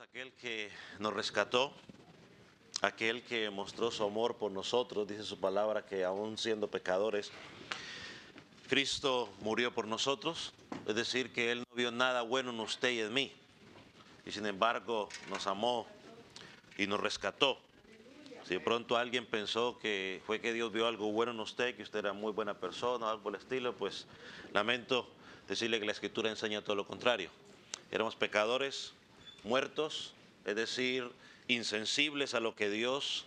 Aquel que nos rescató, aquel que mostró su amor por nosotros, dice su palabra que aún siendo pecadores, Cristo murió por nosotros, es decir, que Él no vio nada bueno en usted y en mí, y sin embargo nos amó y nos rescató. Si de pronto alguien pensó que fue que Dios vio algo bueno en usted, que usted era muy buena persona o algo por el estilo, pues lamento decirle que la Escritura enseña todo lo contrario. Éramos pecadores, muertos, es decir, insensibles a lo que Dios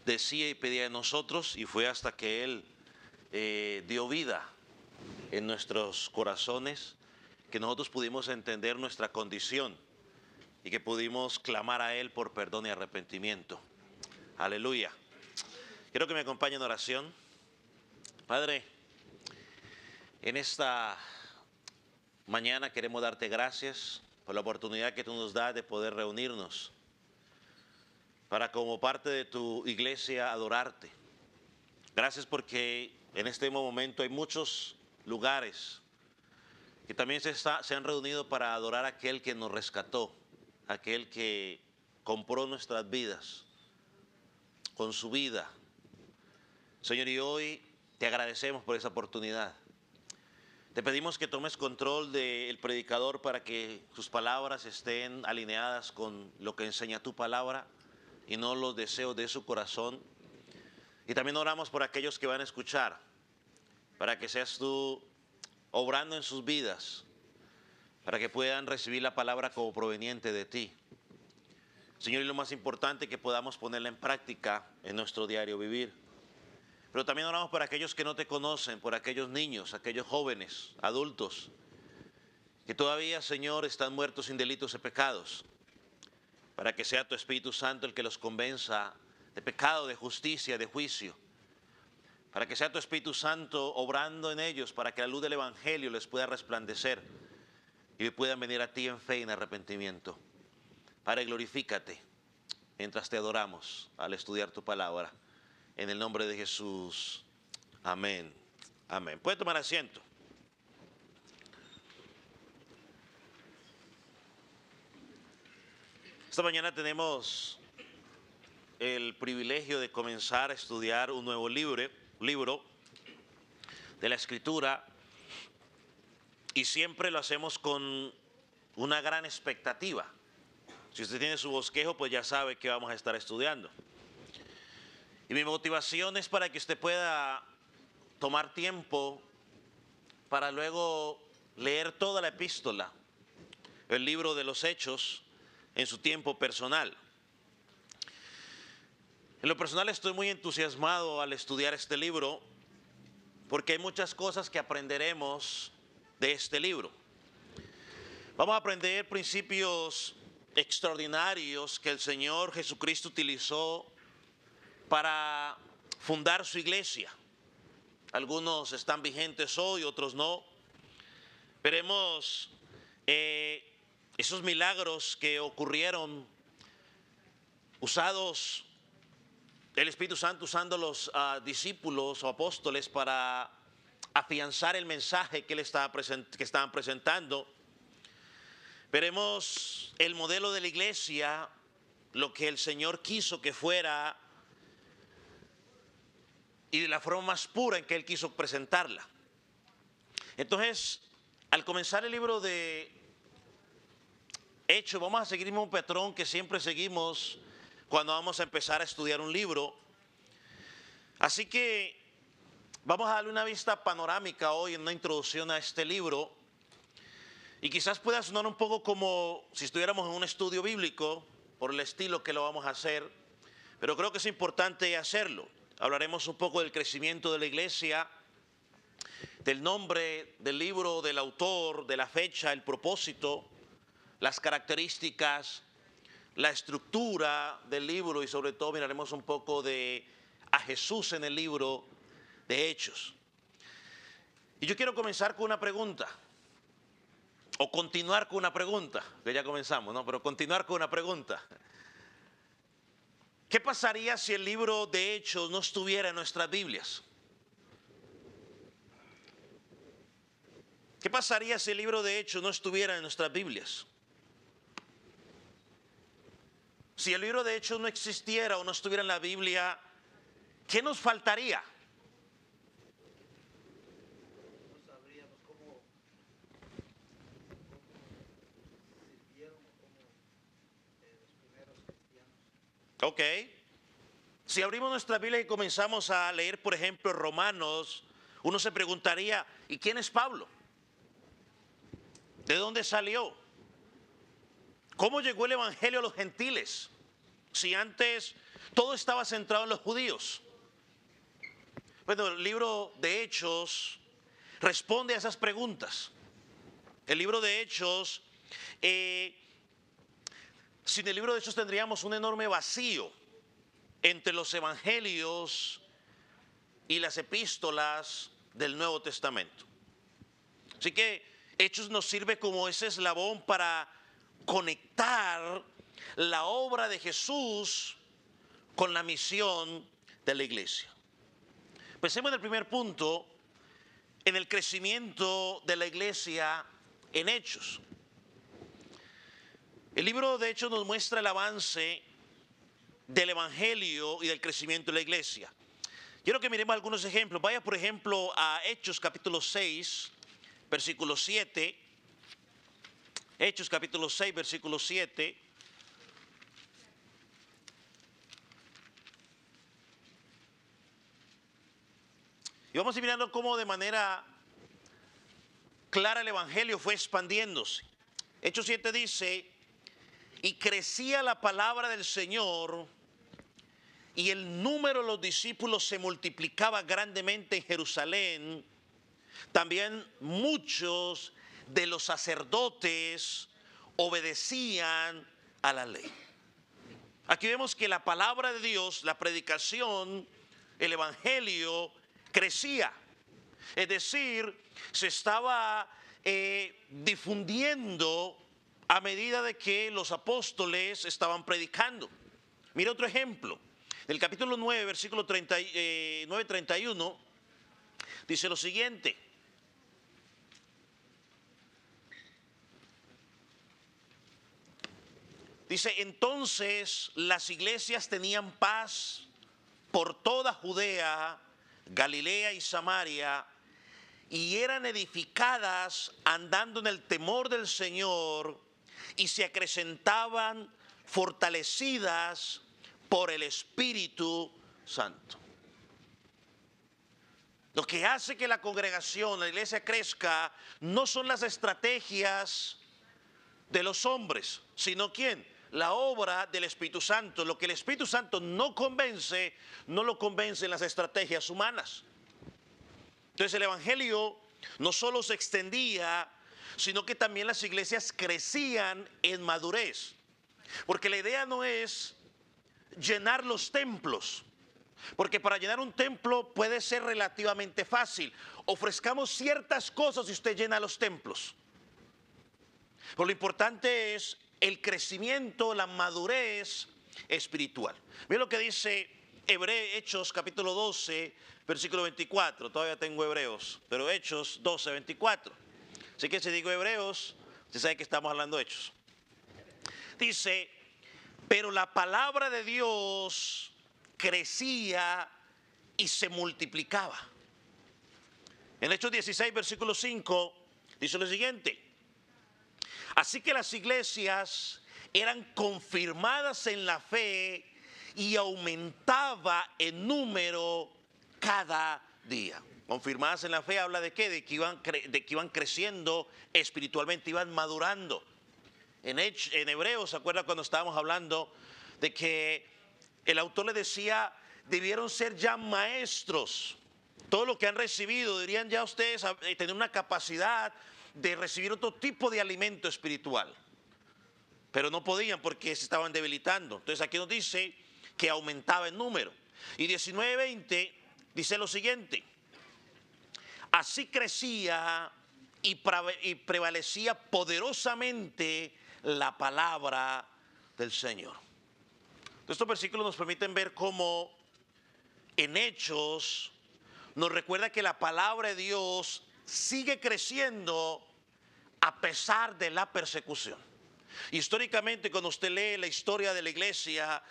decía y pedía de nosotros, y fue hasta que Él dio vida en nuestros corazones que nosotros pudimos entender nuestra condición y que pudimos clamar a Él por perdón y arrepentimiento. Aleluya. Quiero que me acompañen en oración. Padre, en esta mañana queremos darte gracias por la oportunidad que tú nos das de poder reunirnos para, como parte de tu iglesia, adorarte. Gracias porque en este momento hay muchos lugares que también se han reunido para adorar a aquel que nos rescató, aquel que compró nuestras vidas con su vida. Señor, y hoy te agradecemos por esa oportunidad. Te pedimos que tomes control del predicador para que sus palabras estén alineadas con lo que enseña tu palabra y no los deseos de su corazón. Y también oramos por aquellos que van a escuchar, para que seas tú obrando en sus vidas, para que puedan recibir la palabra como proveniente de ti. Señor, y lo más importante, que podamos ponerla en práctica en nuestro diario vivir. Pero también oramos por aquellos que no te conocen, por aquellos niños, aquellos jóvenes, adultos, que todavía, Señor, están muertos sin delitos y pecados, para que sea tu Espíritu Santo el que los convenza de pecado, de justicia, de juicio, para que sea tu Espíritu Santo obrando en ellos, para que la luz del Evangelio les pueda resplandecer y puedan venir a ti en fe y en arrepentimiento. Padre, glorifícate mientras te adoramos al estudiar tu palabra. En el nombre de Jesús. Amén. Amén. Puede tomar asiento. Esta mañana tenemos el privilegio de comenzar a estudiar un nuevo libro de la Escritura, y siempre lo hacemos con una gran expectativa. Si usted tiene su bosquejo, pues ya sabe que vamos a estar estudiando. Y mi motivación es para que usted pueda tomar tiempo para luego leer toda la epístola, el libro de los Hechos, en su tiempo personal. En lo personal estoy muy entusiasmado al estudiar este libro, porque hay muchas cosas que aprenderemos de este libro. Vamos a aprender principios extraordinarios que el Señor Jesucristo utilizó para fundar su iglesia. Algunos están vigentes hoy, otros no. Veremos esos milagros que ocurrieron usados, el Espíritu Santo usando los discípulos o apóstoles para afianzar el mensaje que estaban presentando. Veremos el modelo de la iglesia, lo que el Señor quiso que fuera y de la forma más pura en que Él quiso presentarla. Entonces, al comenzar el libro de Hechos, vamos a seguir el mismo patrón que siempre seguimos cuando vamos a empezar a estudiar un libro. Así que vamos a darle una vista panorámica hoy en una introducción a este libro. Y quizás pueda sonar un poco como si estuviéramos en un estudio bíblico, por el estilo que lo vamos a hacer, pero creo que es importante hacerlo. Hablaremos un poco del crecimiento de la iglesia, del nombre del libro, del autor, de la fecha, el propósito, las características, la estructura del libro, y sobre todo miraremos un poco de a Jesús en el libro de Hechos. Y yo quiero comenzar con una pregunta, o continuar con una pregunta, que ya comenzamos, ¿no? Pero continuar con una pregunta. ¿Qué pasaría si el libro de Hechos no estuviera en nuestras Biblias? ¿Qué pasaría si el libro de Hechos no estuviera en nuestras Biblias? Si el libro de Hechos no existiera o no estuviera en la Biblia, ¿qué nos faltaría? No sabríamos cómo sirvieron o cómo los primeros cristianos. Ok. Si abrimos nuestra Biblia y comenzamos a leer, por ejemplo, Romanos, uno se preguntaría, ¿y quién es Pablo? ¿De dónde salió? ¿Cómo llegó el evangelio a los gentiles? Si antes todo estaba centrado en los judíos. Bueno, el libro de Hechos responde a esas preguntas. El libro de Hechos, sin el libro de Hechos tendríamos un enorme vacío entre los evangelios y las epístolas del Nuevo Testamento. Así que Hechos nos sirve como ese eslabón para conectar la obra de Jesús con la misión de la iglesia. Pensemos en el primer punto, en el crecimiento de la iglesia en Hechos. El libro de Hechos nos muestra el avance del evangelio y del crecimiento de la iglesia. Quiero que miremos algunos ejemplos. Vaya, por ejemplo, a Hechos capítulo 6, versículo 7. Hechos capítulo 6, versículo 7. Y vamos a ir mirando cómo de manera clara el evangelio fue expandiéndose. Hechos 7 dice, y crecía la palabra del Señor, y el número de los discípulos se multiplicaba grandemente en Jerusalén. También muchos de los sacerdotes obedecían a la ley. Aquí vemos que la palabra de Dios, la predicación, el evangelio crecía. Es decir, se estaba difundiendo a medida de que los apóstoles estaban predicando. Mira otro ejemplo. En el capítulo 9, versículo 9:31, dice lo siguiente. Dice, entonces las iglesias tenían paz por toda Judea, Galilea y Samaria, y eran edificadas andando en el temor del Señor, y se acrecentaban fortalecidas por el Espíritu Santo. Lo que hace que la congregación, la iglesia crezca, no son las estrategias de los hombres, sino ¿quién? La obra del Espíritu Santo. Lo que el Espíritu Santo no convence, no lo convencen las estrategias humanas. Entonces el evangelio no solo se extendía, sino que también las iglesias crecían en madurez. Porque la idea no es llenar los templos, porque para llenar un templo puede ser relativamente fácil. Ofrezcamos ciertas cosas y usted llena los templos. Pero lo importante es el crecimiento, la madurez espiritual. Mira lo que dice Hechos capítulo 12, versículo 24. Todavía tengo Hebreos, pero Hechos 12, 24. Así que si digo Hebreos, usted sabe que estamos hablando de Hechos. Dice, pero la palabra de Dios crecía y se multiplicaba. En Hechos 16, versículo 5, dice lo siguiente. Así que las iglesias eran confirmadas en la fe y aumentaba en número cada día. Confirmadas en la fe habla de qué? De que iban creciendo espiritualmente, iban madurando. En Hebreos, ¿se acuerda cuando estábamos hablando de que el autor le decía, debieron ser ya maestros? Todo lo que han recibido, deberían ya ustedes tener una capacidad de recibir otro tipo de alimento espiritual. Pero no podían porque se estaban debilitando. Entonces aquí nos dice que aumentaba en número. Y 19:20 dice lo siguiente. Así crecía y prevalecía poderosamente la palabra del Señor. Estos versículos nos permiten ver cómo en Hechos nos recuerda que la palabra de Dios sigue creciendo a pesar de la persecución. Históricamente, cuando usted lee la historia de la iglesia,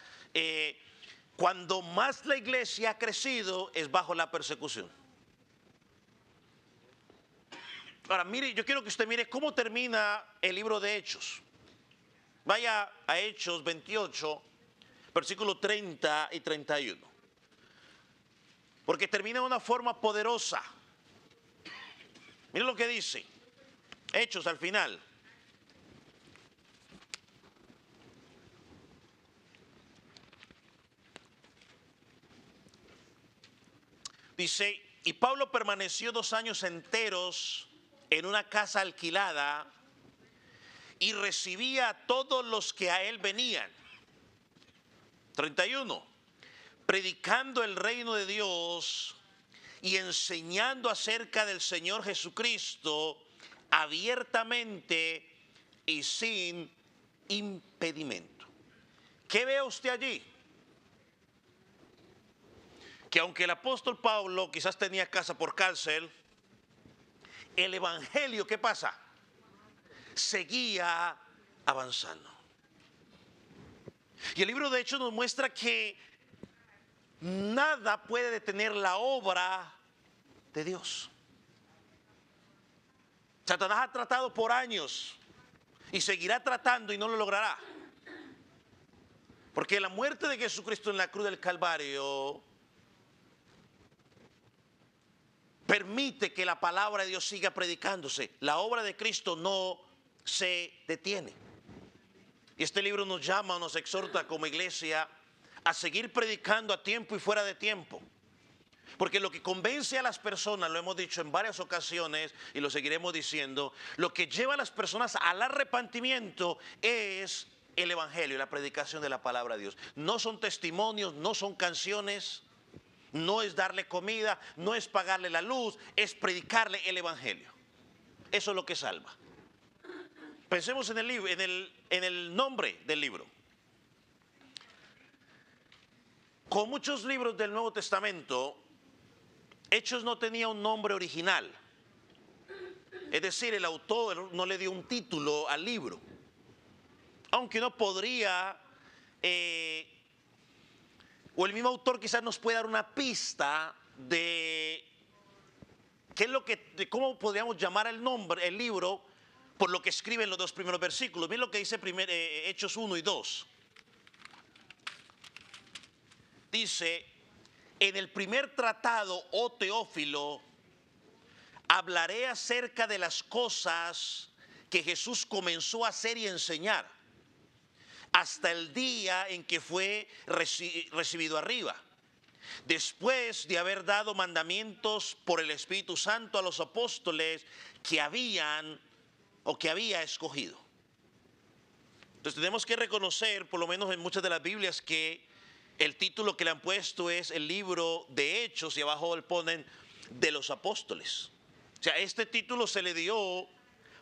cuando más la iglesia ha crecido es bajo la persecución. Ahora, mire, yo quiero que usted mire cómo termina el libro de Hechos. Vaya a Hechos 28, versículos 30 y 31. Porque termina de una forma poderosa. Mire lo que dice. Hechos al final. Dice, y Pablo permaneció 2 años enteros en una casa alquilada y recibía a todos los que a él venían. 31. Predicando el reino de Dios y enseñando acerca del Señor Jesucristo abiertamente y sin impedimento. ¿Qué ve usted allí? Que aunque el apóstol Pablo quizás tenía casa por cárcel, el evangelio, ¿qué pasa? Seguía avanzando. Y el libro de Hechos nos muestra que nada puede detener la obra de Dios. Satanás ha tratado por años y seguirá tratando y no lo logrará. Porque la muerte de Jesucristo en la cruz del Calvario permite que la palabra de Dios siga predicándose. La obra de Cristo no se detiene. Y este libro nos llama, nos exhorta como iglesia a seguir predicando a tiempo y fuera de tiempo. Porque lo que convence a las personas, lo hemos dicho en varias ocasiones y lo seguiremos diciendo, lo que lleva a las personas al arrepentimiento es el evangelio y la predicación de la palabra de Dios. No son testimonios, no son canciones, no es darle comida, no es pagarle la luz, es predicarle el evangelio. Eso es lo que salva. Pensemos en el libro, en el nombre del libro. Con muchos libros del Nuevo Testamento, Hechos no tenía un nombre original. Es decir, el autor no le dio un título al libro. Aunque uno podría, o el mismo autor quizás nos puede dar una pista de qué es lo que, de cómo podríamos llamar el nombre, el libro, por lo que escribe en los 2 primeros versículos. Miren lo que dice Hechos 1 y 2. Dice, en el primer tratado, oh Teófilo, hablaré acerca de las cosas que Jesús comenzó a hacer y enseñar hasta el día en que fue recibido arriba, después de haber dado mandamientos por el Espíritu Santo a los apóstoles que había escogido. Entonces tenemos que reconocer, por lo menos en muchas de las Biblias, que el título que le han puesto es el libro de Hechos y abajo le ponen de los apóstoles. O sea, este título se le dio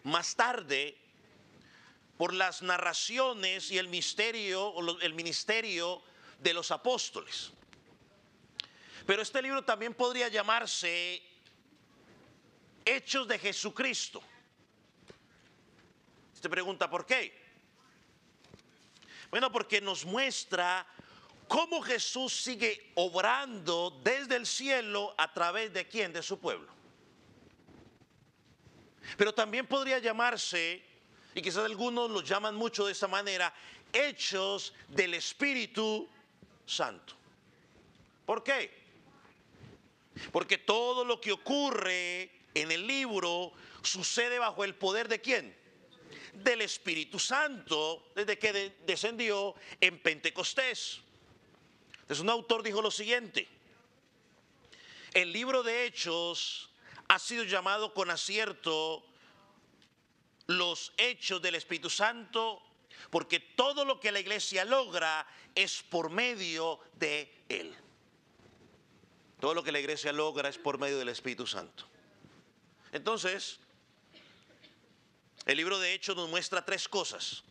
más tarde por las narraciones y el misterio o el ministerio de los apóstoles. Pero este libro también podría llamarse Hechos de Jesucristo. Usted pregunta, ¿por qué? Bueno, porque nos muestra cómo Jesús sigue obrando desde el cielo a través de ¿quién? De su pueblo. Pero también podría llamarse, y quizás algunos lo llaman mucho de esa manera, Hechos del Espíritu Santo. ¿Por qué? Porque todo lo que ocurre en el libro sucede bajo el poder ¿de quién? Del Espíritu Santo, desde que descendió en Pentecostés. Entonces un autor dijo lo siguiente: el libro de Hechos ha sido llamado con acierto los hechos del Espíritu Santo, porque todo lo que la iglesia logra es por medio de él. Todo lo que la iglesia logra es por medio del Espíritu Santo. Entonces, el libro de Hechos nos muestra 3 cosas: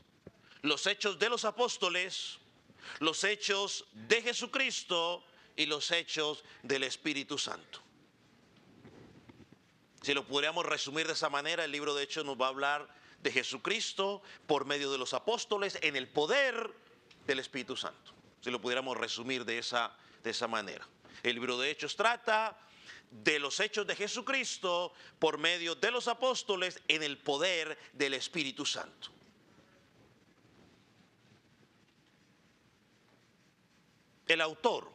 los hechos de los apóstoles, los hechos de Jesucristo y los hechos del Espíritu Santo. Si lo pudiéramos resumir de esa manera, el libro de Hechos nos va a hablar de Jesucristo por medio de los apóstoles en el poder del Espíritu Santo. Si lo pudiéramos resumir de esa manera. El libro de Hechos trata de los hechos de Jesucristo por medio de los apóstoles en el poder del Espíritu Santo. El autor,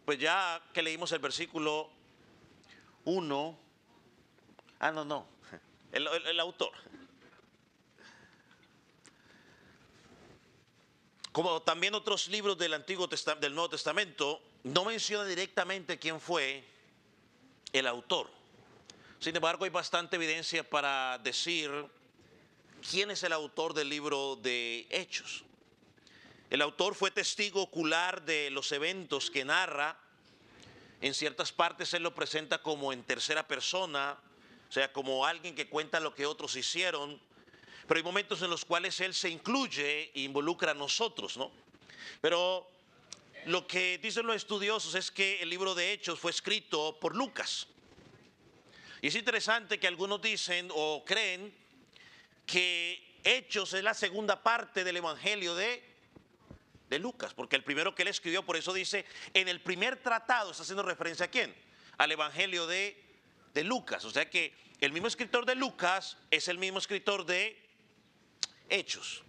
pues ya que leímos el versículo 1, el autor. Como también otros libros del del Nuevo Testamento, no menciona directamente quién fue el autor. Sin embargo, hay bastante evidencia para decir quién es el autor del libro de Hechos. El autor fue testigo ocular de los eventos que narra. En ciertas partes él lo presenta como en tercera persona, o sea, como alguien que cuenta lo que otros hicieron. Pero hay momentos en los cuales él se incluye e involucra a nosotros, ¿no? Pero lo que dicen los estudiosos es que el libro de Hechos fue escrito por Lucas. Y es interesante que algunos dicen o creen que Hechos es la segunda parte del Evangelio de Lucas, porque el primero que él escribió, por eso dice, en el primer tratado, está haciendo referencia ¿a quién? Al Evangelio de Lucas. O sea que el mismo escritor de Lucas es el mismo escritor de Hechos.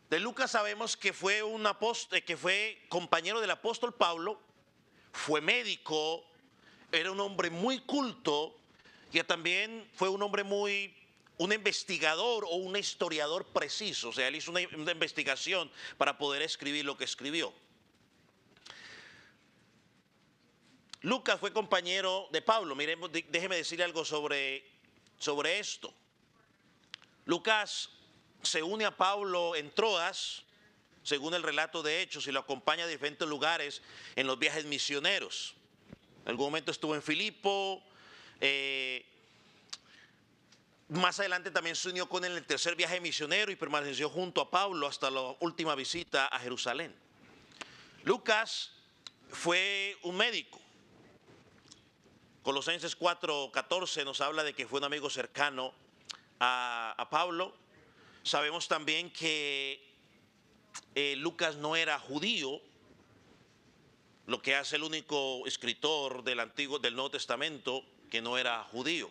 De Lucas sabemos que fue un apóstol, que fue compañero del apóstol Pablo, fue médico, era un hombre muy culto, y también fue un hombre un investigador o un historiador preciso. O sea, él hizo una investigación para poder escribir lo que escribió. Lucas fue compañero de Pablo. Miremos, déjeme decirle algo sobre esto. Lucas se une a Pablo en Troas, según el relato de Hechos, y lo acompaña a diferentes lugares en los viajes misioneros. En algún momento estuvo en Filipo. Más adelante también se unió con él en el tercer viaje misionero y permaneció junto a Pablo hasta la última visita a Jerusalén. Lucas fue un médico. Colosenses 4:14 nos habla de que fue un amigo cercano a Pablo. Sabemos también que Lucas no era judío, lo que hace el único escritor del Nuevo Testamento que no era judío.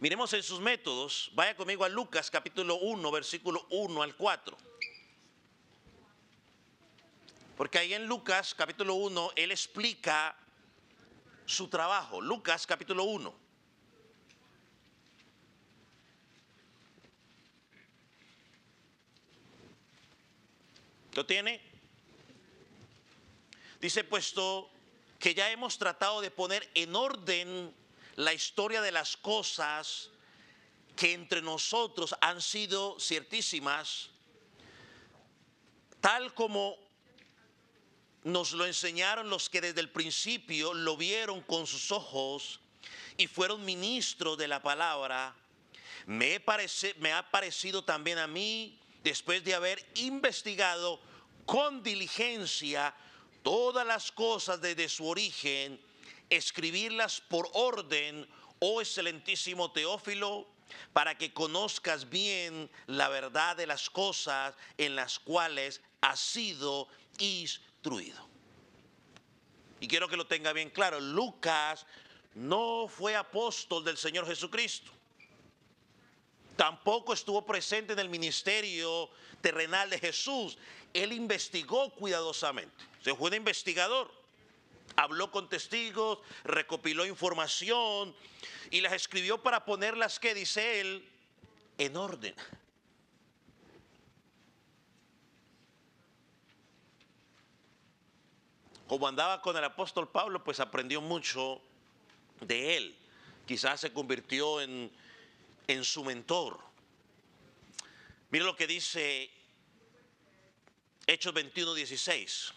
Miremos en sus métodos. Vaya conmigo a Lucas capítulo 1, versículo 1 al 4. Porque ahí en Lucas capítulo 1 él explica su trabajo. Lucas capítulo 1. ¿Lo tiene? Dice, puesto que ya hemos tratado de poner en orden la historia de las cosas que entre nosotros han sido ciertísimas, tal como nos lo enseñaron los que desde el principio lo vieron con sus ojos y fueron ministros de la palabra, me ha parecido también a mí, después de haber investigado con diligencia todas las cosas desde su origen, escribirlas por orden, oh excelentísimo Teófilo, para que conozcas bien la verdad de las cosas en las cuales has sido instruido. Y quiero que lo tenga bien claro, Lucas no fue apóstol del Señor Jesucristo. Tampoco estuvo presente en el ministerio terrenal de Jesús. Él investigó cuidadosamente. Se fue un investigador. Habló con testigos, recopiló información y las escribió para ponerlas, que dice él, en orden. Como andaba con el apóstol Pablo, pues aprendió mucho de él. Quizás se convirtió en su mentor. Mire lo que dice Hechos 21:16.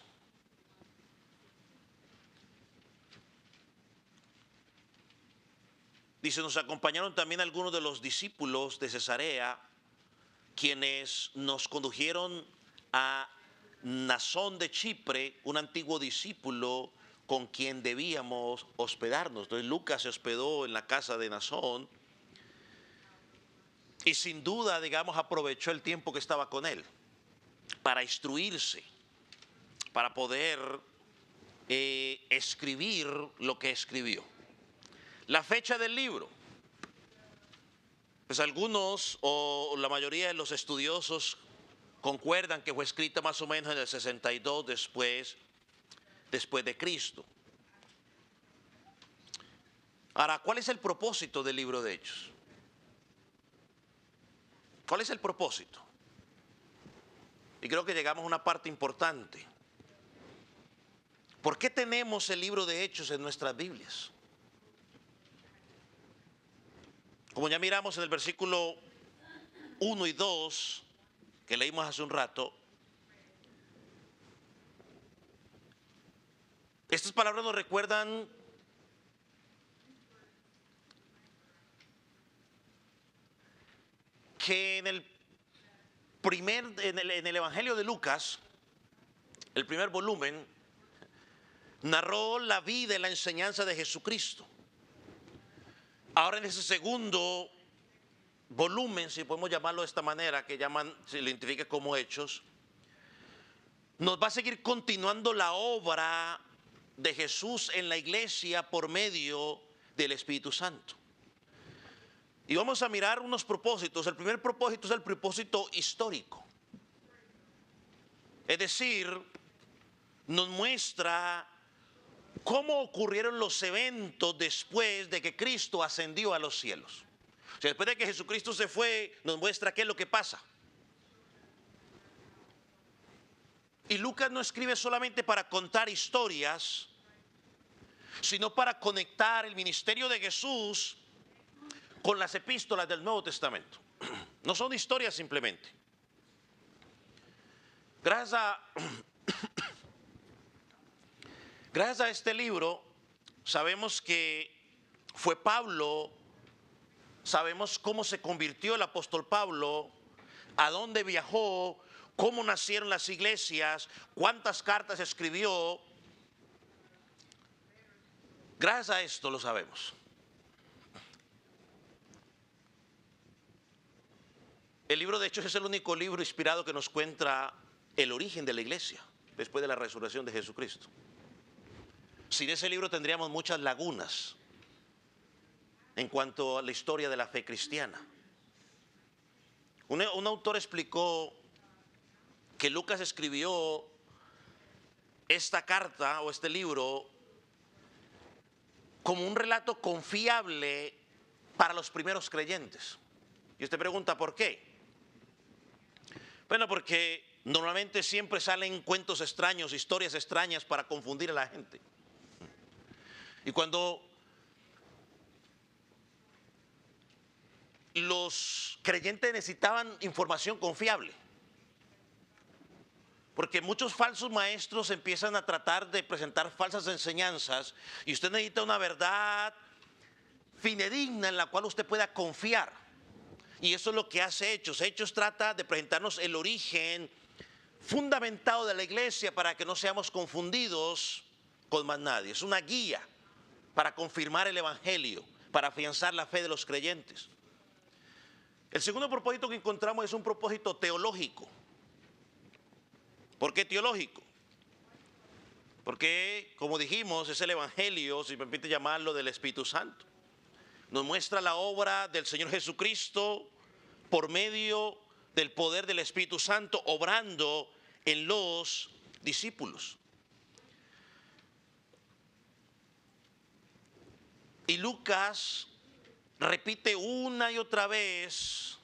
Dice, nos acompañaron también algunos de los discípulos de Cesarea, quienes nos condujeron a Mnasón de Chipre, un antiguo discípulo con quien debíamos hospedarnos. Entonces Lucas se hospedó en la casa de Mnasón. Y sin duda, digamos, aprovechó el tiempo que estaba con él para instruirse, para poder escribir lo que escribió. La fecha del libro, pues algunos o la mayoría de los estudiosos concuerdan que fue escrita más o menos en el 62 después de Cristo. Ahora, ¿cuál es el propósito del libro de Hechos? ¿Cuál es el propósito? Y creo que llegamos a una parte importante. ¿Por qué tenemos el libro de Hechos en nuestras Biblias? Como ya miramos en el versículo 1 y 2, que leímos hace un rato, estas palabras nos recuerdan que en el Evangelio de Lucas, el primer volumen, narró la vida y la enseñanza de Jesucristo. Ahora en ese segundo volumen, si podemos llamarlo de esta manera, que se lo identifica como Hechos, nos va a seguir continuando la obra de Jesús en la iglesia por medio del Espíritu Santo. Y vamos a mirar unos propósitos. El primer propósito es el propósito histórico. Es decir, nos muestra cómo ocurrieron los eventos después de que Cristo ascendió a los cielos. O sea, después de que Jesucristo se fue, nos muestra qué es lo que pasa. Y Lucas no escribe solamente para contar historias, sino para conectar el ministerio de Jesús con las epístolas del Nuevo Testamento. No son historias simplemente. Gracias a este libro sabemos que fue Pablo, sabemos cómo se convirtió el apóstol Pablo, a dónde viajó, cómo nacieron las iglesias, cuántas cartas escribió. Gracias a esto lo sabemos. El libro de Hechos es el único libro inspirado que nos cuenta el origen de la iglesia después de la resurrección de Jesucristo. Sin ese libro tendríamos muchas lagunas en cuanto a la historia de la fe cristiana. Un autor explicó que Lucas escribió esta carta o este libro como un relato confiable para los primeros creyentes. Y usted pregunta, ¿por qué? Bueno, porque normalmente siempre salen cuentos extraños, historias extrañas para confundir a la gente. Y cuando los creyentes necesitaban información confiable, porque muchos falsos maestros empiezan a tratar de presentar falsas enseñanzas y usted necesita una verdad fidedigna en la cual usted pueda confiar. Y eso es lo que hace Hechos. Hechos trata de presentarnos el origen fundamentado de la iglesia para que no seamos confundidos con más nadie. Es una guía para confirmar el evangelio, para afianzar la fe de los creyentes. El segundo propósito que encontramos es un propósito teológico. ¿Por qué teológico? Porque, como dijimos, es el evangelio, si me permite llamarlo, del Espíritu Santo. Nos muestra la obra del Señor Jesucristo por medio del poder del Espíritu Santo obrando en los discípulos. Y Lucas repite una y otra vez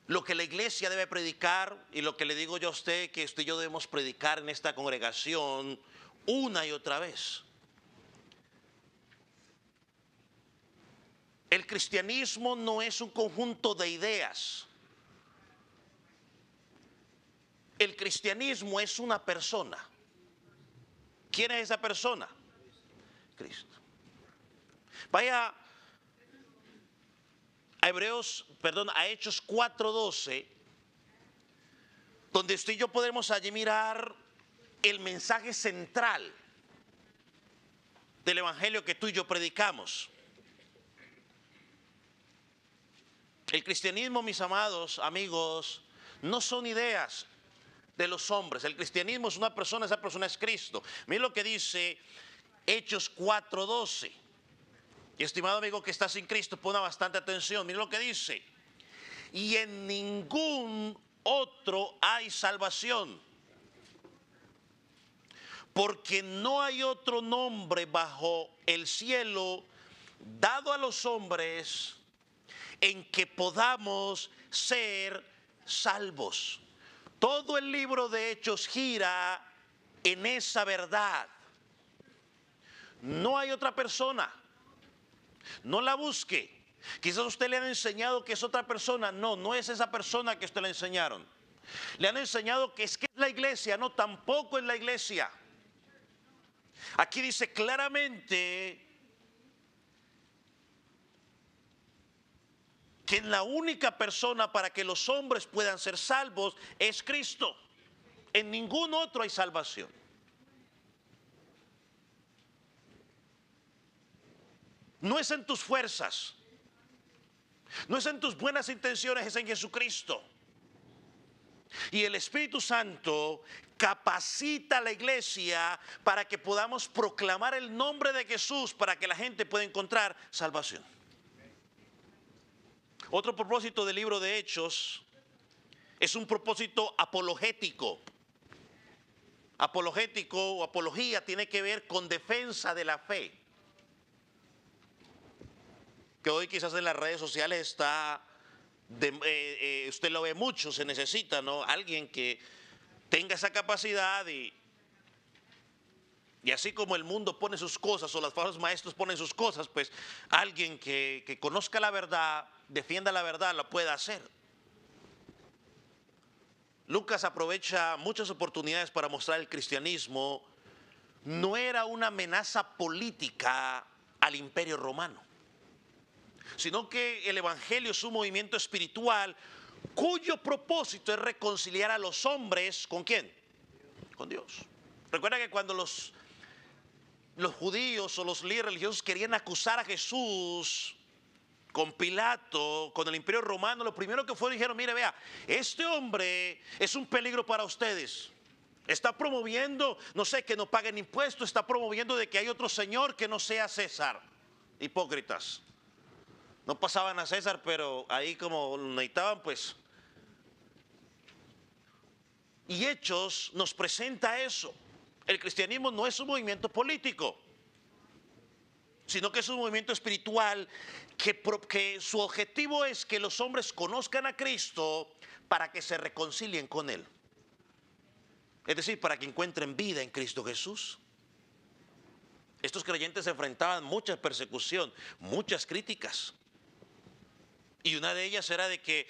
lo que la iglesia debe predicar y lo que le digo yo a usted que usted y yo debemos predicar en esta congregación una y otra vez. El cristianismo no es un conjunto de ideas. El cristianismo es una persona. ¿Quién es esa persona? Cristo. Vaya a Hechos 4:12, donde usted y yo podemos allí mirar el mensaje central del evangelio que tú y yo predicamos. El cristianismo, mis amados amigos, no son ideas de los hombres. El cristianismo es una persona, esa persona es Cristo. Miren lo que dice Hechos 4:12. Y estimado amigo que está sin Cristo, pone bastante atención. Miren lo que dice. Y en ningún otro hay salvación, porque no hay otro nombre bajo el cielo dado a los hombres en que podamos ser salvos. Todo el libro de Hechos gira en esa verdad. No hay otra persona. No la busque. Quizás usted le han enseñado que es otra persona. No, no es esa persona que usted le enseñaron. Le han enseñado que es la iglesia. No, tampoco es la iglesia. Aquí dice claramente que la única persona para que los hombres puedan ser salvos es Cristo. En ningún otro hay salvación. No es en tus fuerzas, no es en tus buenas intenciones, es en Jesucristo. Y el Espíritu Santo capacita a la iglesia para que podamos proclamar el nombre de Jesús, para que la gente pueda encontrar salvación. Otro propósito del libro de Hechos es un propósito apologético. Apologético o apología tiene que ver con defensa de la fe. Que hoy quizás en las redes sociales está, usted lo ve mucho, se necesita, ¿no? Alguien que tenga esa capacidad y así como el mundo pone sus cosas o los falsos maestros ponen sus cosas, pues alguien que conozca la verdad, defienda la verdad, la pueda hacer. Lucas aprovecha muchas oportunidades para mostrar el cristianismo no era una amenaza política al imperio romano, sino que el evangelio es un movimiento espiritual cuyo propósito es reconciliar a los hombres ¿con quién? Con Dios. Recuerda que cuando los judíos o los líderes religiosos querían acusar a Jesús con Pilato, con el imperio romano, lo primero que fue dijeron, mire, vea, este hombre es un peligro para ustedes. Está promoviendo, no sé, que no paguen impuestos, está promoviendo de que hay otro señor que no sea César. Hipócritas. No pasaban a César, pero ahí como necesitaban, pues. Y Hechos nos presenta eso. El cristianismo no es un movimiento político, sino que es un movimiento espiritual que su objetivo es que los hombres conozcan a Cristo para que se reconcilien con Él. Es decir, para que encuentren vida en Cristo Jesús. Estos creyentes se enfrentaban a mucha persecución, muchas críticas. Y una de ellas era de que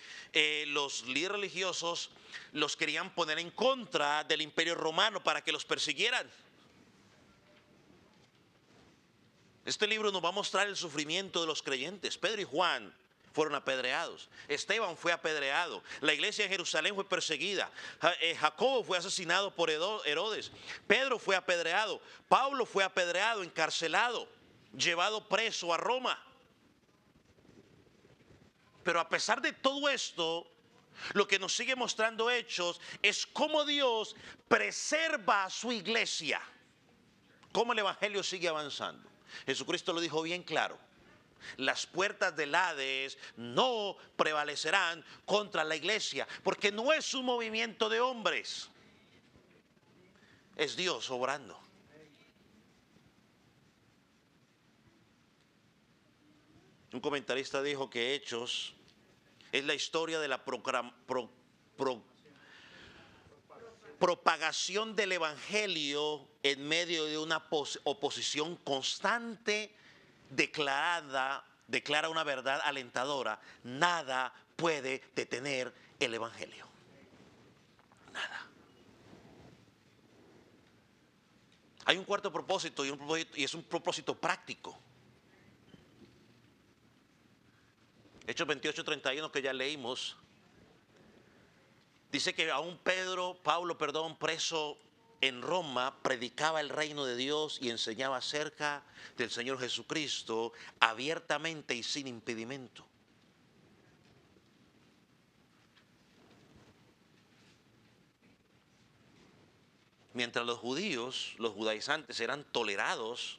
los líderes religiosos los querían poner en contra del imperio romano para que los persiguieran. Este libro nos va a mostrar el sufrimiento de los creyentes. Pedro y Juan fueron apedreados. Esteban fue apedreado. La iglesia en Jerusalén fue perseguida. Jacobo fue asesinado por Herodes. Pedro fue apedreado. Pablo fue apedreado, encarcelado, llevado preso a Roma. Pero a pesar de todo esto, lo que nos sigue mostrando Hechos es cómo Dios preserva a su iglesia. Cómo el evangelio sigue avanzando. Jesucristo lo dijo bien claro. Las puertas del Hades no prevalecerán contra la iglesia, porque no es un movimiento de hombres, es Dios obrando. Un comentarista dijo que Hechos es la historia de la propagación del evangelio en medio de una oposición constante. Declara una verdad alentadora: nada puede detener el evangelio. Nada. Hay un cuarto propósito y es un propósito práctico. Hechos 28:31 que ya leímos, dice que aún Pablo, preso en Roma, predicaba el reino de Dios y enseñaba acerca del Señor Jesucristo abiertamente y sin impedimento. mientras los judíos, los judaizantes, eran tolerados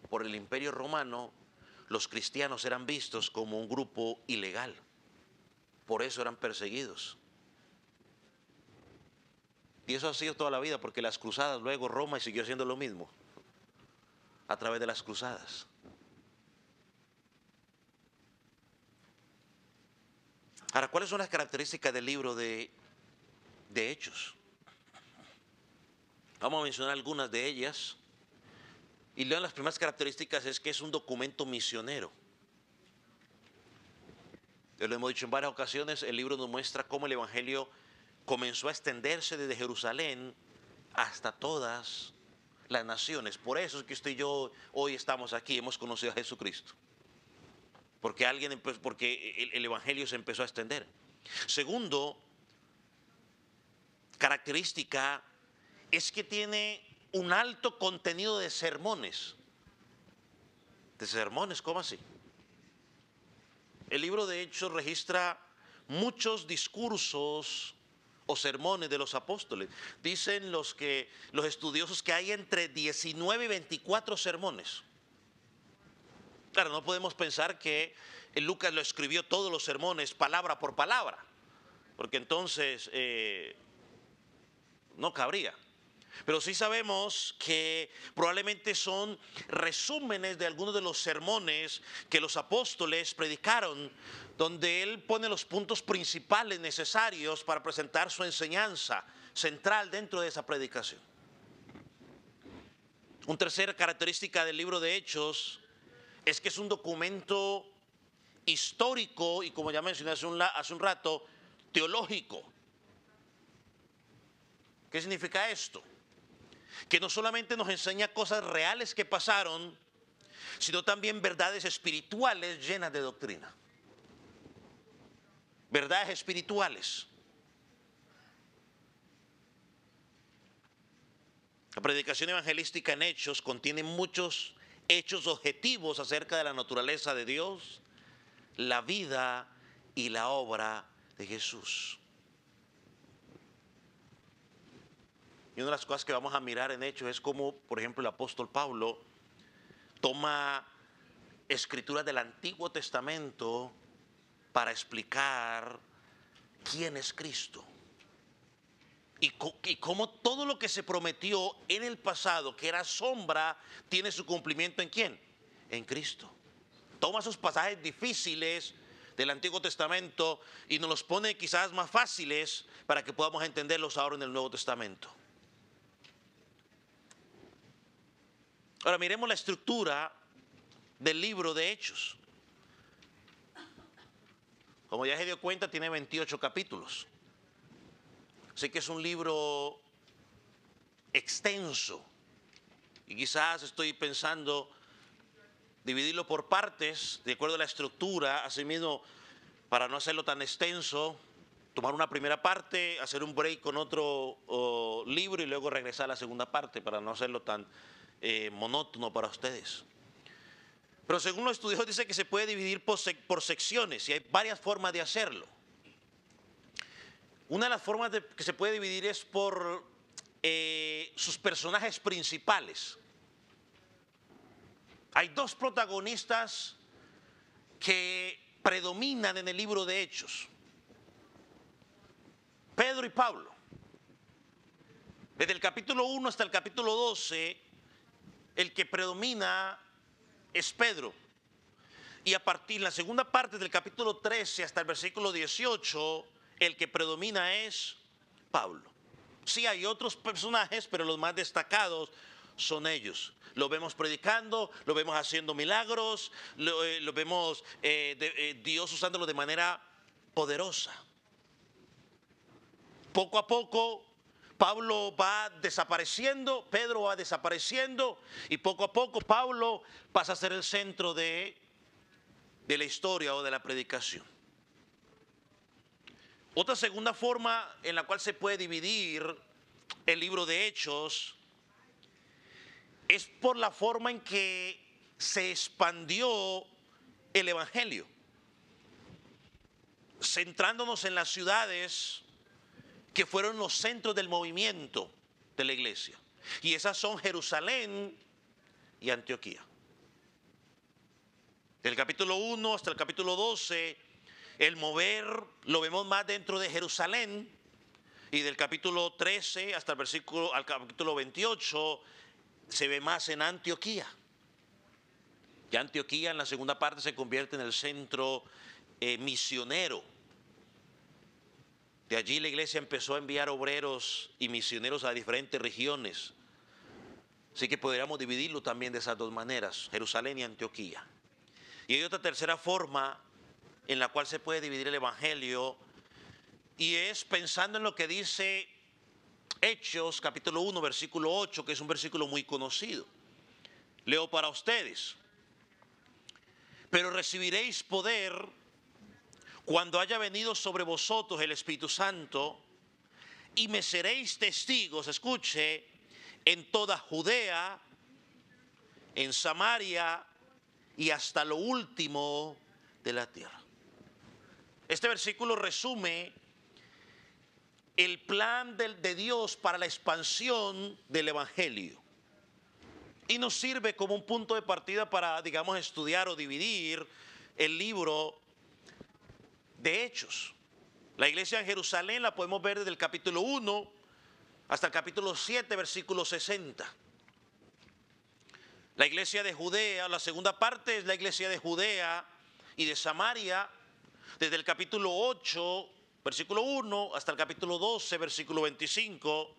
por el Imperio Romano, los cristianos eran vistos como un grupo ilegal. Por eso eran perseguidos. Y eso ha sido toda la vida, porque las cruzadas, luego Roma siguió haciendo lo mismo a través de las cruzadas. Ahora, ¿cuáles son las características del libro de Hechos? Vamos a mencionar algunas de ellas. Y una de las primeras características es que es un documento misionero. Ya lo hemos dicho en varias ocasiones, el libro nos muestra cómo el evangelio comenzó a extenderse desde Jerusalén hasta todas las naciones. Por eso es que usted y yo hoy estamos aquí, hemos conocido a Jesucristo. Porque el evangelio se empezó a extender. Segundo, característica es que tiene un alto contenido de sermones. ¿De sermones? ¿Cómo así? El libro de Hechos registra muchos discursos o sermones de los apóstoles. Dicen los estudiosos que hay entre 19 y 24 sermones. Claro, no podemos pensar que Lucas lo escribió todos los sermones palabra por palabra, porque entonces no cabría. Pero sí sabemos que probablemente son resúmenes de algunos de los sermones que los apóstoles predicaron, donde él pone los puntos principales necesarios para presentar su enseñanza central dentro de esa predicación. Una tercera característica del libro de Hechos es que es un documento histórico y, como ya mencioné hace un rato, teológico. ¿Qué significa esto? Que no solamente nos enseña cosas reales que pasaron, sino también verdades espirituales llenas de doctrina. Verdades espirituales. La predicación evangelística en Hechos contiene muchos hechos objetivos acerca de la naturaleza de Dios, la vida y la obra de Jesús. Y una de las cosas que vamos a mirar en Hechos es cómo, por ejemplo, el apóstol Pablo toma escrituras del Antiguo Testamento para explicar quién es Cristo. Y cómo todo lo que se prometió en el pasado, que era sombra, tiene su cumplimiento ¿en quién? En Cristo. Toma esos pasajes difíciles del Antiguo Testamento y nos los pone quizás más fáciles para que podamos entenderlos ahora en el Nuevo Testamento. Ahora miremos la estructura del libro de Hechos. Como ya se dio cuenta, tiene 28 capítulos. Así que es un libro extenso. Y quizás estoy pensando dividirlo por partes, de acuerdo a la estructura, asimismo, para no hacerlo tan extenso, tomar una primera parte, hacer un break con otro libro y luego regresar a la segunda parte, para no hacerlo tan monótono para ustedes. Pero según los estudiosos dice que se puede dividir por secciones y hay varias formas de hacerlo. Una de las formas que se puede dividir es por sus personajes principales. Hay dos protagonistas que predominan en el libro de Hechos: Pedro y Pablo. Desde el capítulo 1 hasta el capítulo 12, el que predomina es Pedro. Y a partir de la segunda parte del capítulo 13 hasta el versículo 18, el que predomina es Pablo. Sí hay otros personajes, pero los más destacados son ellos. Lo vemos predicando, lo vemos haciendo milagros, lo vemos Dios usándolo de manera poderosa. Poco a poco Pablo va desapareciendo, Pedro va desapareciendo y poco a poco Pablo pasa a ser el centro de la historia o de la predicación. Otra segunda forma en la cual se puede dividir el libro de Hechos es por la forma en que se expandió el evangelio, centrándonos en las ciudades que fueron los centros del movimiento de la iglesia. Y esas son Jerusalén y Antioquía. Del capítulo 1 hasta el capítulo 12, el mover lo vemos más dentro de Jerusalén. Y del capítulo 13 hasta al capítulo 28 se ve más en Antioquía. Y Antioquía en la segunda parte se convierte en el centro misionero. De allí la iglesia empezó a enviar obreros y misioneros a diferentes regiones. Así que podríamos dividirlo también de esas dos maneras, Jerusalén y Antioquía. Y hay otra tercera forma en la cual se puede dividir el evangelio, y es pensando en lo que dice Hechos capítulo 1 versículo 8, que es un versículo muy conocido. Leo para ustedes: pero recibiréis poder cuando haya venido sobre vosotros el Espíritu Santo, y me seréis testigos, escuche, en toda Judea, en Samaria y hasta lo último de la tierra. Este versículo resume el plan de Dios para la expansión del evangelio. Y nos sirve como un punto de partida para, digamos, estudiar o dividir el libro de Hechos. La iglesia en Jerusalén la podemos ver desde el capítulo 1 hasta el capítulo 7, versículo 60. La iglesia de Judea, la segunda parte es la iglesia de Judea y de Samaria, desde el capítulo 8, versículo 1, hasta el capítulo 12, versículo 25.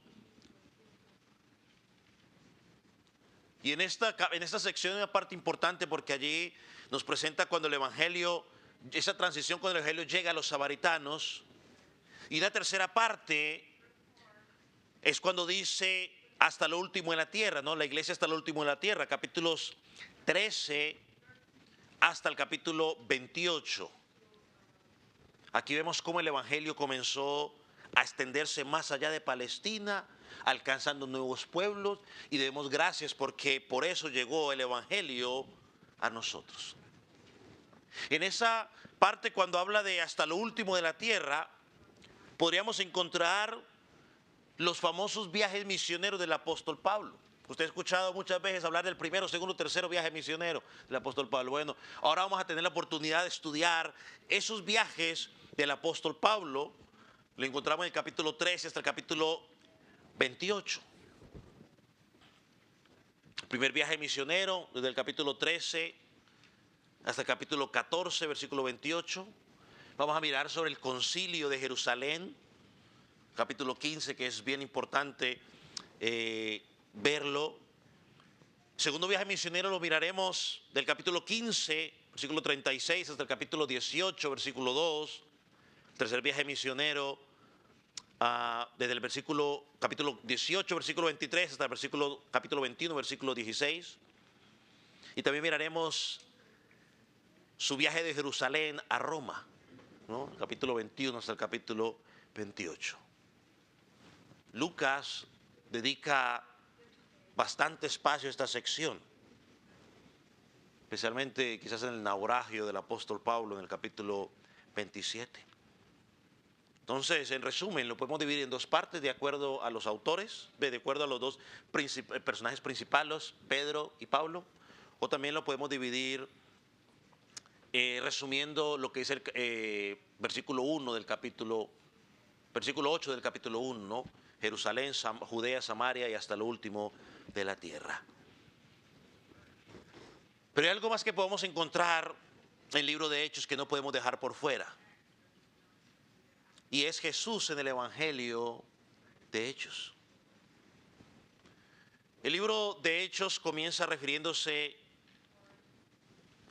Y en esta sección hay una parte importante, porque allí nos presenta cuando el evangelio, esa transición cuando el evangelio llega a los samaritanos. Y la tercera parte es cuando dice hasta lo último en la tierra, ¿no? La iglesia hasta lo último en la tierra, capítulos 13 hasta el capítulo 28. Aquí vemos cómo el evangelio comenzó a extenderse más allá de Palestina, alcanzando nuevos pueblos, y demos gracias porque por eso llegó el evangelio a nosotros. En esa parte, cuando habla de hasta lo último de la tierra, podríamos encontrar los famosos viajes misioneros del apóstol Pablo. Usted ha escuchado muchas veces hablar del primero, segundo, tercero viaje misionero del apóstol Pablo. Bueno, ahora vamos a tener la oportunidad de estudiar esos viajes del apóstol Pablo. Lo encontramos en el capítulo 13 hasta el capítulo 28. El primer viaje misionero, desde el capítulo 13 hasta el capítulo 14, versículo 28. Vamos a mirar sobre el concilio de Jerusalén, capítulo 15, que es bien importante verlo. Segundo viaje misionero lo miraremos del capítulo 15, versículo 36, hasta el capítulo 18, versículo 2. Tercer viaje misionero, desde el capítulo 18, versículo 23, hasta el capítulo 21, versículo 16. Y también miraremos su viaje de Jerusalén a Roma, ¿no? Capítulo 21 hasta el capítulo 28. Lucas dedica bastante espacio a esta sección, especialmente quizás en el naufragio del apóstol Pablo en el capítulo 27. Entonces, en resumen, lo podemos dividir en dos partes de acuerdo a los autores, de acuerdo a los dos personajes principales, Pedro y Pablo, o también lo podemos dividir resumiendo lo que dice el versículo 1 del capítulo, versículo 8 del capítulo 1, ¿no? Jerusalén, Judea, Samaria y hasta lo último de la tierra. Pero hay algo más que podemos encontrar en el libro de Hechos que no podemos dejar por fuera. Y es Jesús en el evangelio de Hechos. El libro de Hechos comienza refiriéndose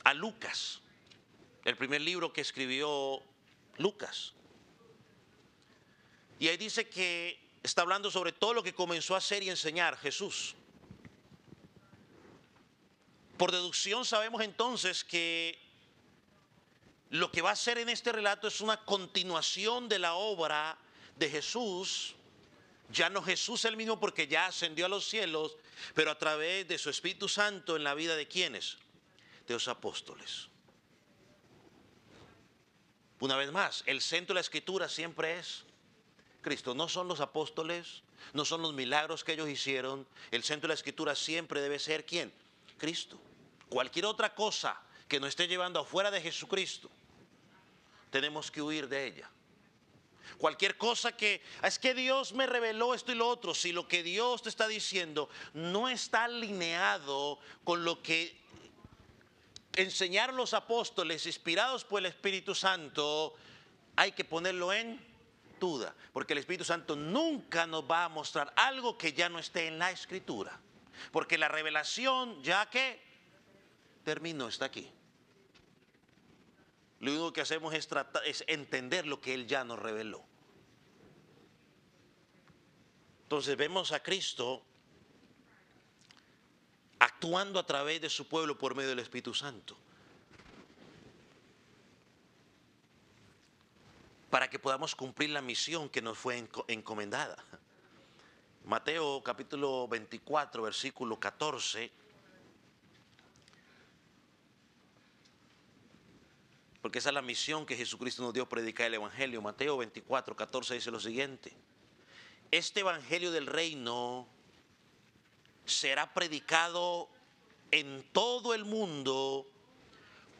a Lucas, el primer libro que escribió Lucas. Y ahí dice que está hablando sobre todo lo que comenzó a hacer y enseñar Jesús. Por deducción sabemos entonces que lo que va a hacer en este relato es una continuación de la obra de Jesús. Ya no Jesús el mismo, porque ya ascendió a los cielos, pero a través de su Espíritu Santo en la vida de ¿quiénes? De los apóstoles. Una vez más, el centro de la Escritura siempre es Cristo. No son los apóstoles, no son los milagros que ellos hicieron. El centro de la Escritura siempre debe ser ¿quién? Cristo. Cualquier otra cosa que nos esté llevando afuera de Jesucristo, tenemos que huir de ella. Cualquier cosa que, es que Dios me reveló esto y lo otro, si lo que Dios te está diciendo no está alineado con lo que enseñaron los apóstoles inspirados por el Espíritu Santo, hay que ponerlo en duda, porque el Espíritu Santo nunca nos va a mostrar algo que ya no esté en la Escritura, porque la revelación ya que terminó, está aquí. Lo único que hacemos es entender lo que Él ya nos reveló. Entonces vemos a Cristo actuando a través de su pueblo por medio del Espíritu Santo, para que podamos cumplir la misión que nos fue encomendada. Mateo capítulo 24, versículo 14. Porque esa es la misión que Jesucristo nos dio, predicar el Evangelio. Mateo 24, 14 dice lo siguiente: este Evangelio del reino será predicado en todo el mundo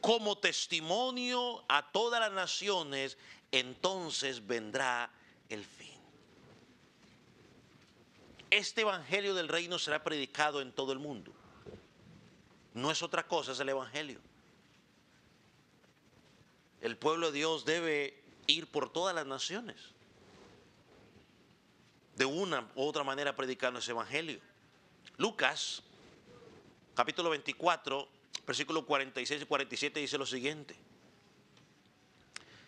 como testimonio a todas las naciones, entonces vendrá el fin. Este Evangelio del reino será predicado en todo el mundo. No es otra cosa, es el Evangelio. El pueblo de Dios debe ir por todas las naciones, de una u otra manera predicando ese Evangelio. Lucas, capítulo 24, versículos 46 y 47 dice lo siguiente: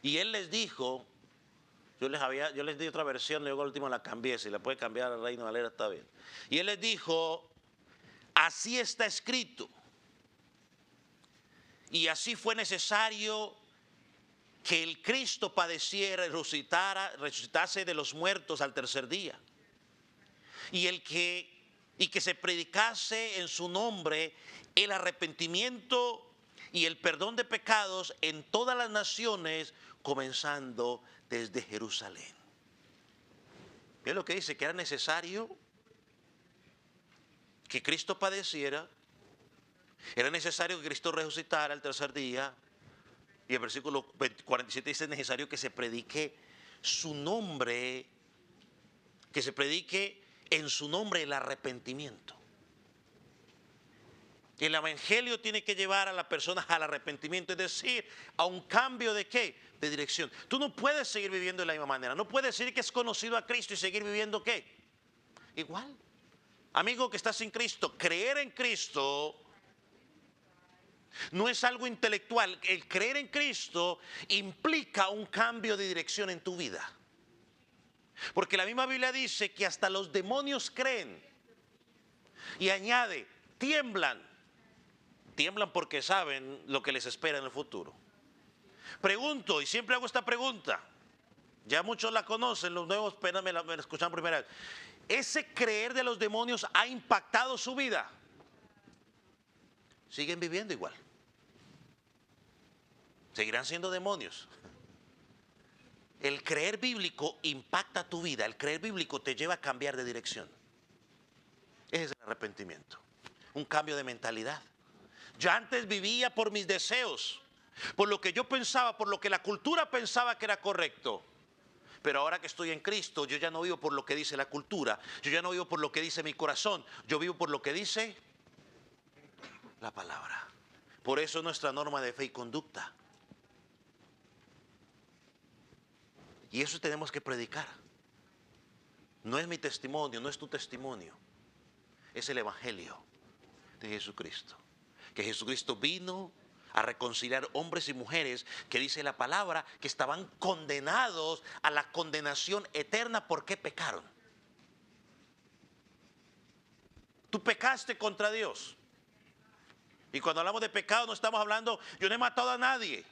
y Él les dijo, yo les di otra versión, luego al último la cambié, si la puede cambiar al Reina Valera está bien. Y Él les dijo, así está escrito, y así fue necesario que el Cristo padeciera y resucitase de los muertos al tercer día, y que se predicase en su nombre el arrepentimiento y el perdón de pecados en todas las naciones, comenzando desde Jerusalén. Es lo que dice, que era necesario que Cristo padeciera, era necesario que Cristo resucitara el tercer día. Y el versículo 47 dice, es necesario que se predique su nombre, que se predique en su nombre el arrepentimiento. El Evangelio tiene que llevar a las personas al arrepentimiento, es decir, a un cambio de ¿qué? De dirección. Tú no puedes seguir viviendo de la misma manera. No puedes decir que es conocido a Cristo y seguir viviendo ¿qué? Igual. Amigo que está sin Cristo, creer en Cristo no es algo intelectual. El creer en Cristo implica un cambio de dirección en tu vida. Porque la misma Biblia dice que hasta los demonios creen. Y añade, tiemblan. Tiemblan porque saben lo que les espera en el futuro. Pregunto, y siempre hago esta pregunta. Ya muchos la conocen, los nuevos apenas me la escuchan primera vez. ¿Ese creer de los demonios ha impactado su vida? Siguen viviendo igual. Seguirán siendo demonios. El creer bíblico impacta tu vida. El creer bíblico te lleva a cambiar de dirección. Ese es el arrepentimiento. Un cambio de mentalidad. Yo antes vivía por mis deseos, por lo que yo pensaba, por lo que la cultura pensaba que era correcto. Pero ahora que estoy en Cristo, yo ya no vivo por lo que dice la cultura. Yo ya no vivo por lo que dice mi corazón. Yo vivo por lo que dice la palabra. Por eso es nuestra norma de fe y conducta. Y eso tenemos que predicar. No es mi testimonio, no es tu testimonio. Es el Evangelio de Jesucristo. Que Jesucristo vino a reconciliar hombres y mujeres, que dice la palabra, que estaban condenados a la condenación eterna porque pecaron. Tú pecaste contra Dios. Y cuando hablamos de pecado no estamos hablando, yo no he matado a nadie.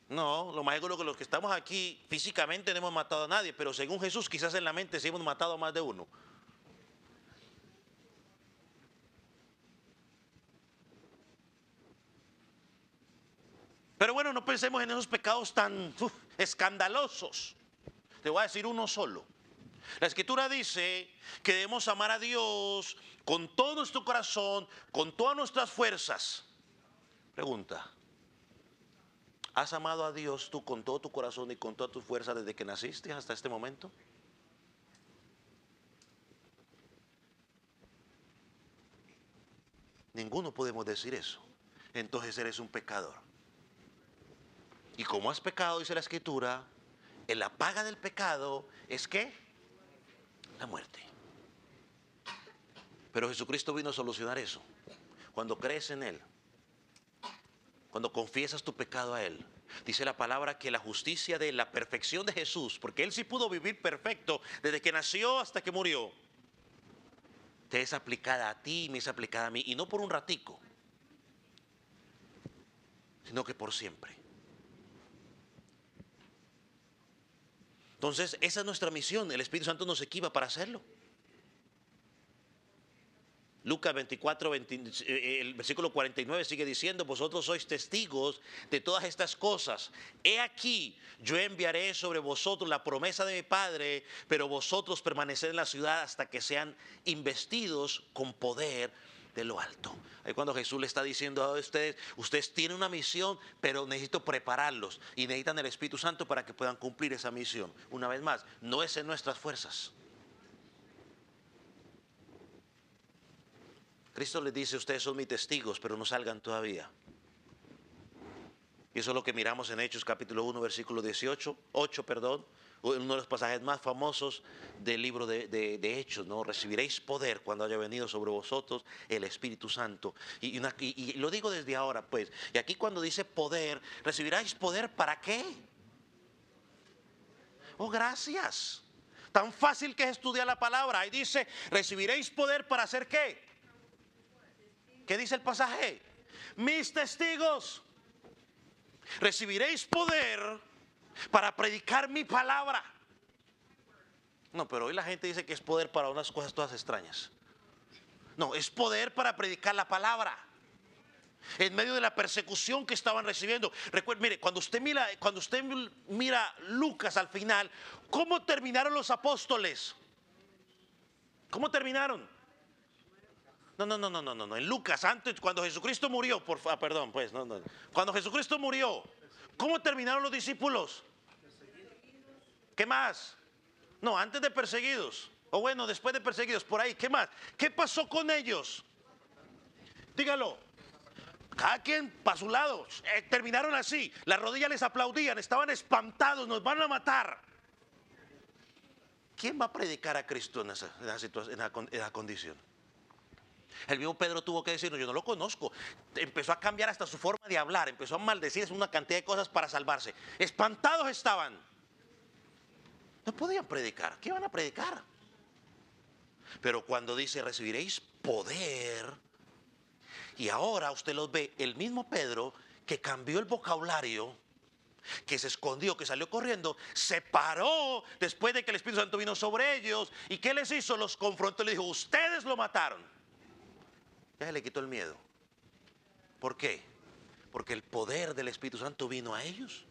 No, lo más seguro que los que estamos aquí físicamente no hemos matado a nadie, pero según Jesús quizás en la mente sí hemos matado a más de uno. Pero bueno, no pensemos en esos pecados tan escandalosos, Te voy a decir uno solo. La Escritura dice que debemos amar a Dios con todo nuestro corazón, con todas nuestras fuerzas. Pregunta, ¿has amado a Dios tú con todo tu corazón y con toda tu fuerza desde que naciste hasta este momento? Ninguno podemos decir eso. Entonces eres un pecador. Y como has pecado, dice la Escritura, la paga del pecado es ¿qué? La muerte. Pero Jesucristo vino a solucionar eso. Cuando crees en Él, cuando confiesas tu pecado a Él, dice la palabra que la justicia de la perfección de Jesús, porque Él sí pudo vivir perfecto desde que nació hasta que murió, te es aplicada a ti y me es aplicada a mí. Y no por un ratico, sino que por siempre. Entonces, esa es nuestra misión. El Espíritu Santo nos equipa para hacerlo. Lucas 24, el versículo 49 sigue diciendo: vosotros sois testigos de todas estas cosas. He aquí, yo enviaré sobre vosotros la promesa de mi Padre, pero vosotros permaneced en la ciudad hasta que sean investidos con poder de lo alto. Ahí cuando Jesús le está diciendo a ustedes tienen una misión, pero necesito prepararlos y necesitan el Espíritu Santo para que puedan cumplir esa misión. Una vez más, no es en nuestras fuerzas. Cristo les dice: ustedes son mis testigos, pero no salgan todavía. Y eso es lo que miramos en Hechos capítulo 1, versículo 8, uno de los pasajes más famosos del libro de Hechos, ¿no? Recibiréis poder cuando haya venido sobre vosotros el Espíritu Santo. Y lo digo desde ahora, pues. Y aquí cuando dice poder, ¿recibiréis poder para qué? Oh, gracias. Tan fácil que es estudiar la palabra. Ahí dice: recibiréis poder para hacer ¿qué? ¿Qué dice el pasaje? Mis testigos. Recibiréis poder para predicar mi palabra. No, pero hoy la gente dice que es poder para unas cosas todas extrañas. No, es poder para predicar la palabra. En medio de la persecución que estaban recibiendo. Recuerde, mire, cuando usted mira Lucas al final, ¿cómo terminaron los apóstoles? ¿Cómo terminaron? No. En Lucas, antes, cuando Jesucristo murió, Cuando Jesucristo murió, ¿cómo terminaron los discípulos? ¿Qué más? No, antes de perseguidos. O bueno, después de perseguidos, por ahí. ¿Qué más? ¿Qué pasó con ellos? Dígalo. Cada quien para su lado. Terminaron así. Las rodillas les aplaudían. Estaban espantados. Nos van a matar. ¿Quién va a predicar a Cristo en esa condición? El mismo Pedro tuvo que decir: no, yo no lo conozco. Empezó a cambiar hasta su forma de hablar. Empezó a maldecir una cantidad de cosas para salvarse. Espantados estaban. No podían predicar. ¿Qué iban a predicar? Pero cuando dice: recibiréis poder. Y ahora usted los ve, el mismo Pedro que cambió el vocabulario, que se escondió, que salió corriendo, se paró después de que el Espíritu Santo vino sobre ellos. ¿Y qué les hizo? Los confrontó y les dijo: ustedes lo mataron. Ya se le quitó el miedo. ¿Por qué? Porque el poder del Espíritu Santo vino a ellos.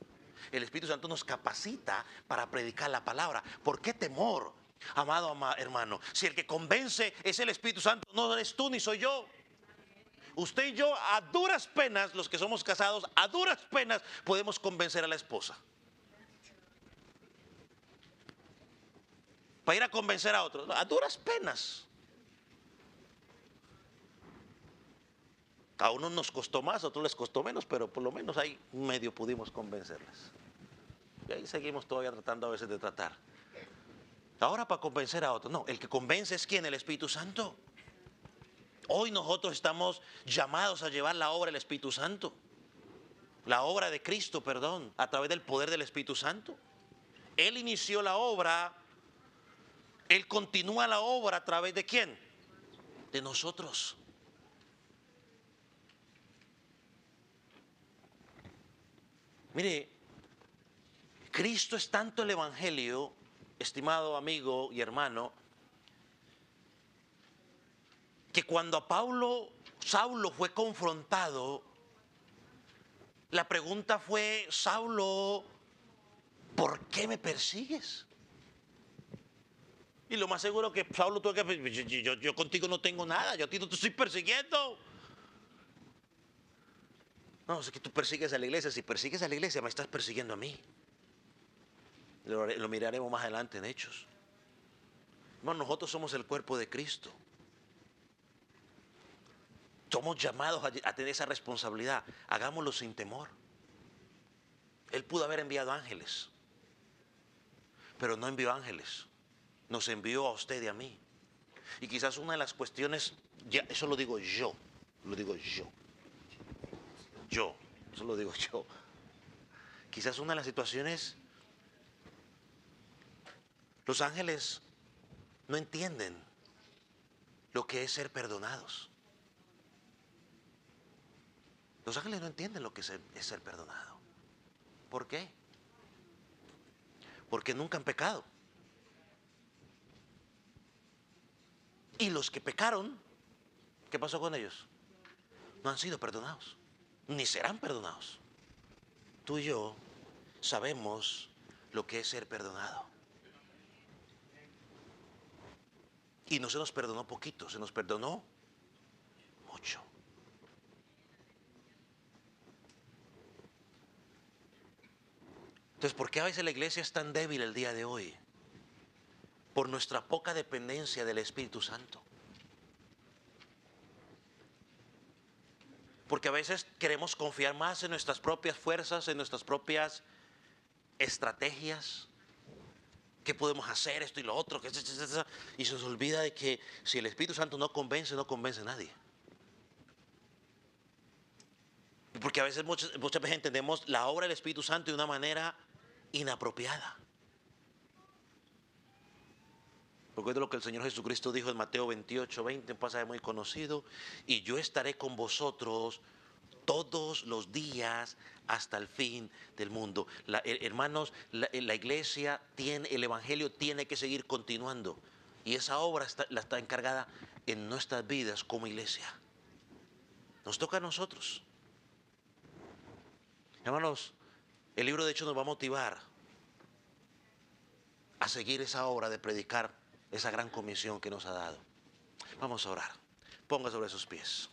El Espíritu Santo nos capacita para predicar la palabra. ¿Por qué temor, amado hermano? Si el que convence es el Espíritu Santo, no eres tú ni soy yo. Usted y yo, a duras penas, los que somos casados, a duras penas podemos convencer a la esposa. Para ir a convencer a otros, a duras penas. A unos nos costó más, a otros les costó menos, pero por lo menos ahí medio pudimos convencerlas. Y ahí seguimos todavía tratando a veces de tratar. Ahora para convencer a otros, no, el que convence es ¿quién? El Espíritu Santo. Hoy nosotros estamos llamados a llevar la obra del Espíritu Santo. La obra de Cristo, a través del poder del Espíritu Santo. Él inició la obra, Él continúa la obra a través de ¿quién? De nosotros. Mire, Cristo es tanto el Evangelio, estimado amigo y hermano, que cuando a Saulo fue confrontado, la pregunta fue: Saulo, ¿por qué me persigues? Y lo más seguro que Saulo tuvo que, yo contigo no tengo nada, yo a ti no te estoy persiguiendo. No, es que tú persigues a la iglesia. Si persigues a la iglesia, me estás persiguiendo a mí. Lo miraremos más adelante en Hechos. Hermano, nosotros somos el cuerpo de Cristo. Somos llamados a tener esa responsabilidad. Hagámoslo sin temor. Él pudo haber enviado ángeles, pero no envió ángeles. Nos envió a usted y a mí. Y quizás una de las cuestiones, ya, eso lo digo yo, eso lo digo yo. Quizás una de las situaciones, los ángeles no entienden lo que es ser perdonados. Los ángeles no entienden lo que es ser perdonado. ¿Por qué? Porque nunca han pecado. Y los que pecaron, ¿qué pasó con ellos? No han sido perdonados, ni serán perdonados. Tú y yo sabemos lo que es ser perdonado. Y no se nos perdonó poquito, se nos perdonó mucho. Entonces, ¿por qué a veces la iglesia es tan débil el día de hoy? Por nuestra poca dependencia del Espíritu Santo. Porque a veces queremos confiar más en nuestras propias fuerzas, en nuestras propias estrategias. ¿Qué podemos hacer? Esto y lo otro. Y se nos olvida de que si el Espíritu Santo no convence, no convence a nadie. Porque a veces muchas veces entendemos la obra del Espíritu Santo de una manera inapropiada. Porque es lo que el Señor Jesucristo dijo en Mateo 28:20, un pasaje muy conocido. Y yo estaré con vosotros todos los días hasta el fin del mundo. Hermanos, la iglesia tiene, el evangelio tiene que seguir continuando. Y esa obra está encargada en nuestras vidas como iglesia. Nos toca a nosotros. Hermanos, el libro de Hechos nos va a motivar a seguir esa obra de predicar esa gran comisión que nos ha dado. Vamos a orar. Ponga sobre sus pies.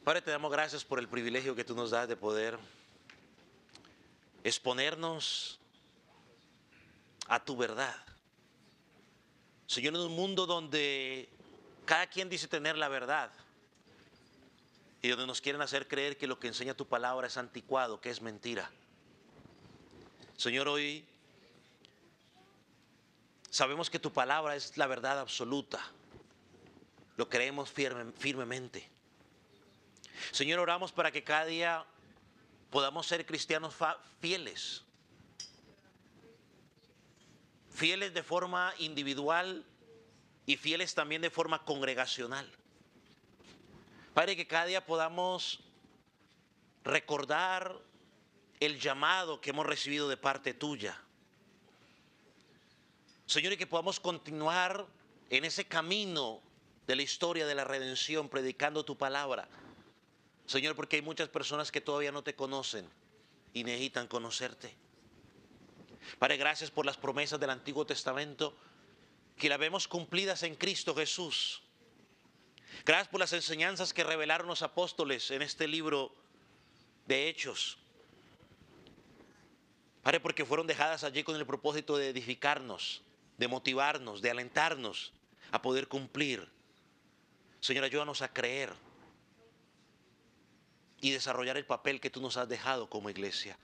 Padre, te damos gracias por el privilegio que tú nos das de poder exponernos a tu verdad. Señor, en un mundo donde cada quien dice tener la verdad y donde nos quieren hacer creer que lo que enseña tu palabra es anticuado, que es mentira. Señor, hoy sabemos que tu palabra es la verdad absoluta. Lo creemos firmemente. Señor, oramos para que cada día podamos ser cristianos fieles. Fieles de forma individual y fieles también de forma congregacional. Padre, que cada día podamos recordar el llamado que hemos recibido de parte tuya. Señor, y que podamos continuar en ese camino de la historia de la redención, predicando tu palabra. Señor, porque hay muchas personas que todavía no te conocen y necesitan conocerte. Padre, gracias por las promesas del Antiguo Testamento que las vemos cumplidas en Cristo Jesús. Gracias por las enseñanzas que revelaron los apóstoles en este libro de Hechos. Padre, porque fueron dejadas allí con el propósito de edificarnos, de motivarnos, de alentarnos a poder cumplir. Señor, ayúdanos a creer y desarrollar el papel que tú nos has dejado como iglesia.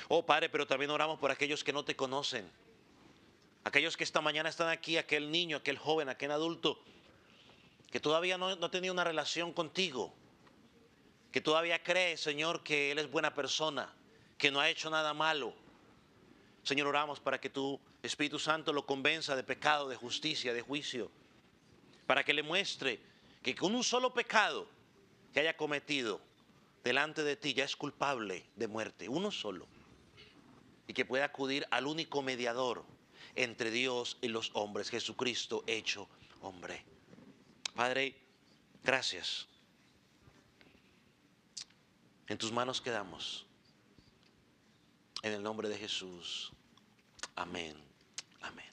Oh Padre, pero también oramos por aquellos que no te conocen. Aquellos que esta mañana están aquí, aquel niño, aquel joven, aquel adulto, que todavía no ha tenido una relación contigo. Que todavía cree, Señor, que Él es buena persona, que no ha hecho nada malo. Señor, oramos para que tu Espíritu Santo lo convenza de pecado, de justicia, de juicio. Para que le muestre que con un solo pecado que haya cometido delante de ti ya es culpable de muerte, uno solo, y que pueda acudir al único mediador entre Dios y los hombres, Jesucristo hecho hombre. Padre, Gracias. En tus manos quedamos. En el nombre de Jesús. Amén. Amén.